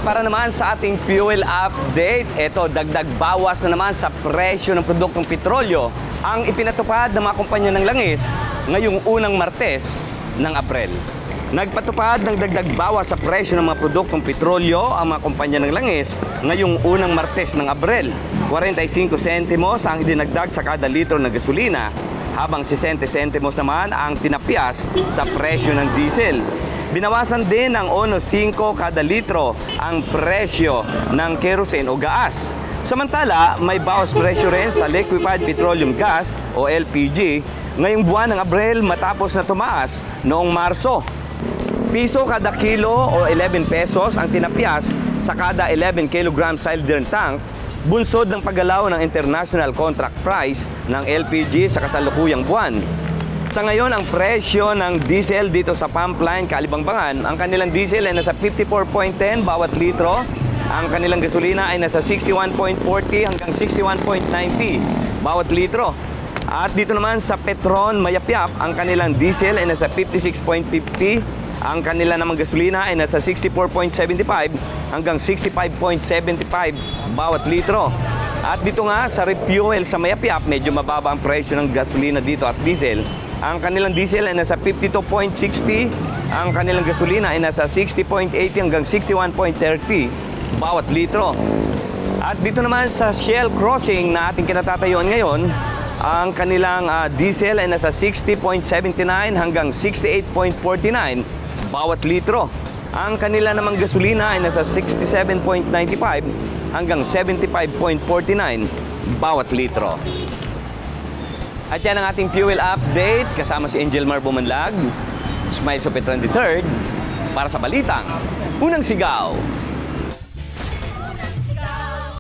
para naman sa ating fuel update. Ito, dagdag bawas na naman sa presyo ng produktong petrolyo ang ipinatupad ng mga kumpanya ng langis ngayong unang Martes ng Abril. Nagpatupad ng dagdag bawas sa presyo ng mga produktong petrolyo ang mga kumpanya ng langis ngayong unang Martes ng Abril. 45 sentimos ang idinagdag sa kada litro ng gasolina, habang 60 sentimos naman ang tinapyas sa presyo ng diesel. Binawasan din ng 1.5 kada litro ang presyo ng kerosene o gas. Samantala, may bawas presyo rin sa liquefied petroleum gas o LPG ngayong buwan ng Abril matapos na tumaas noong Marso. Piso kada kilo o 11 pesos ang tinapyas sa kada 11 kg cylinder tank, bunsod ng paggalaw ng international contract price ng LPG sa kasalukuyang buwan. Sa ngayon, ang presyo ng diesel dito sa Pumpline, Kalibangbangan, ang kanilang diesel ay nasa 54.10 bawat litro. Ang kanilang gasolina ay nasa 61.40 hanggang 61.90 bawat litro. At dito naman sa Petron, Mayapyap, ang kanilang diesel ay nasa 56.50. Ang kanila namang gasolina ay nasa 64.75 hanggang 65.75 bawat litro. At dito nga sa refuel sa Mayapyap, medyo mababa ang presyo ng gasolina dito at diesel. Ang kanilang diesel ay nasa 52.60, ang kanilang gasolina ay nasa 60.80 hanggang 61.30 bawat litro. At dito naman sa Shell Crossing na ating kinatatayuan ngayon, ang kanilang diesel ay nasa 60.79 hanggang 68.49 bawat litro. Ang kanila namang gasolina ay nasa 67.95 hanggang 75.49 bawat litro. At yan ang ating fuel update kasama si Angel Mar Bumanlag, Smile Sopetran III, para sa Balitang Unang Sigaw.